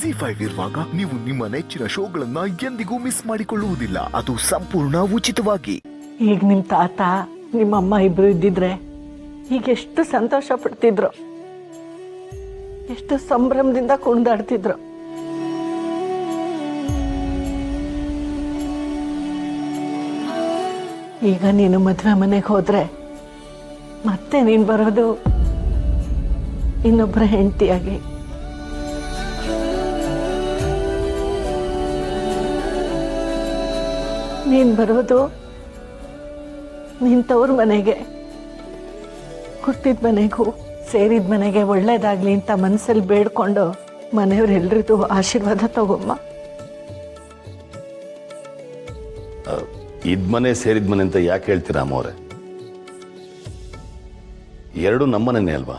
ZEE5 ಇರುವಾಗ ನೀವು ನಿಮ್ಮ ನೆಚ್ಚಿನ ಶೋಗಳನ್ನ ಎಂದಿಗೂ ಮಿಸ್ ಮಾಡಿಕೊಳ್ಳುವುದಿಲ್ಲ. ಅದು ಸಂಪೂರ್ಣ ಉಚಿತವಾಗಿ. ಈಗ ನಿಮ್ಮ ತಾತ ನಿಮ್ಮಮ್ಮ ಇಬ್ರು ಇದ್ದಿದ್ರೆ ಈಗ ಎಷ್ಟು ಸಂತೋಷ ಪಡ್ತಿದ್ರು, ಎಷ್ಟು ಸಂಭ್ರಮದಿಂದ ಕುಣಿದಾಡ್ತಿದ್ರು. ಈಗ ನೀನು ಮದುವೆ ಮನೆಗೆ ಹೋದ್ರೆ ಮತ್ತೆ ನೀನು ಬರೋದು ಇನ್ನೊಬ್ಬರ ಹೆಂಡತಿಯಾಗಿ. ನೀನು ಬರೋದು ನಿನ್ ತವ್ರ ಮನೆಗೆ, ಹುಟ್ಟಿದ ಮನೆಗೂ ಸೇರಿದ ಮನೆಗೆ ಒಳ್ಳೇದಾಗ್ಲಿ ಅಂತ ಮನಸ್ಸಲ್ಲಿ ಬೇಡ್ಕೊಂಡು ಮನೆಯವರೆಲ್ಲರಿಗೂ ಆಶೀರ್ವಾದ ತಗೊಮ್ಮ. ಇದ್ ಮನೆ ಸೇರಿದ ಮನೆ ಅಂತ ಯಾಕೆ ಹೇಳ್ತೀರಾ ಅಮ್ಮವ್ರೆ? ಎರಡು ನಮ್ಮನೇನೆ ಅಲ್ವಾ?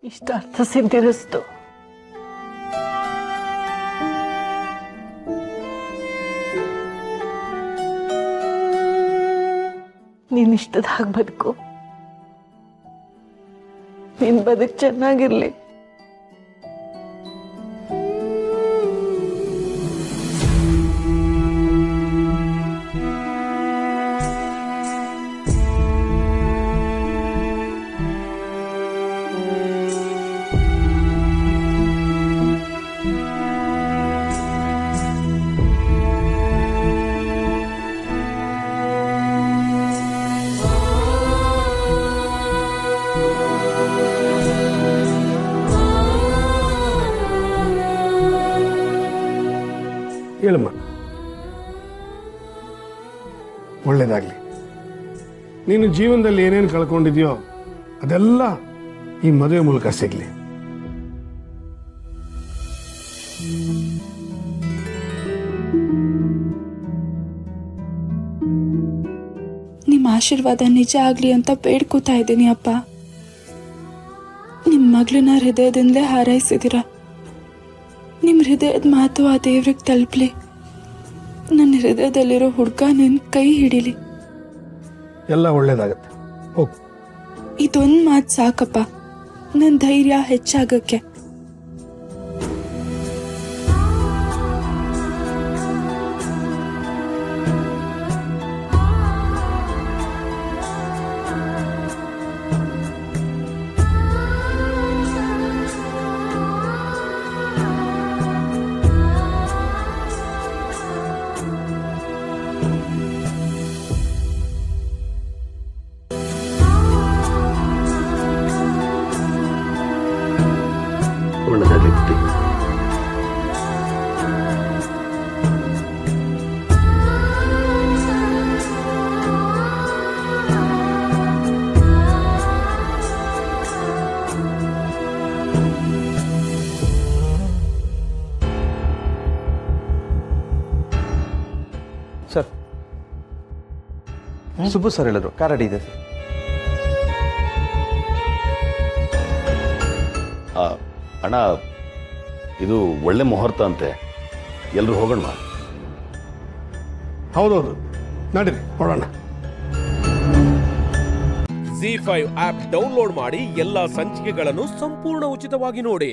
ಇಷ್ಟ ಅರ್ಥ ಸಿದ್ಧಿರಿಸ್ತು. ನೀನಿಷ್ಟದ ಹಾಗೆ ಬದುಕು, ನಿನ್ ಬದುಕು ಚೆನ್ನಾಗಿರ್ಲಿ. ಹೇಳಮ್ಮ. ಒಳ್ಳೇದಾಗ್ಲಿ. ನೀನು ಜೀವನದಲ್ಲಿ ಏನೇನು ಕಳ್ಕೊಂಡಿದ್ಯೋ ಅದೆಲ್ಲ ಈ ಮದುವೆ ಮೂಲಕ ಸಿಗ್ಲಿ. ನಿಮ್ಮ ಆಶೀರ್ವಾದ ನಿಜ ಆಗ್ಲಿ ಅಂತ ಬೇಡ್ಕೋತಾ ಇದ್ದೀನಿ ಅಪ್ಪ. ನಿಮ್ಮ ಮಗಳನ್ನ ಹೃದಯದಿಂದಲೇ ಹಾರೈಸಿದಿರ. ನಿಮ್ಮ ಹೃದಯದ ಮಾತು ಆ ದೇವ್ರಿಗೆ ತಲುಪಲಿ. ನನ್ನ ಹೃದಯದಲ್ಲಿರೋ ಹುಡುಗ ನಿನ್ನ ಕೈ ಹಿಡಿಲಿ. ಎಲ್ಲ ಒಳ್ಳೇದಾಗತ್ತೆ. ಹೋಗು. ಇದೊಂದು ಮಾತು ಸಾಕಪ್ಪ, ನನ್ನ ಧೈರ್ಯ ಹೆಚ್ಚಾಗಕ್ಕೆ. ಒಳ್ಳೆದಾಗಲಿ ಪುಟ್ಟಿ. ಸರ್, ಸುಬ್ಬು ಸರ್ ಹೇಳಿದ್ರು ಕಾರ್ ರೆಡಿ ಇದೆ ಸರ್. ಅಣ್ಣ, ಇದು ಒಳ್ಳೆ ಮುಹೂರ್ತ ಅಂತೆ, ಎಲ್ರು ಹೋಗೋಣ. ಹೌದೌದು, ನಡೀರಿ ಹೊರಡೋಣ. ZEE5 ಆಪ್ ಡೌನ್ಲೋಡ್ ಮಾಡಿ ಎಲ್ಲಾ ಸಂಚಿಕೆಗಳನ್ನು ಸಂಪೂರ್ಣ ಉಚಿತವಾಗಿ ನೋಡಿ.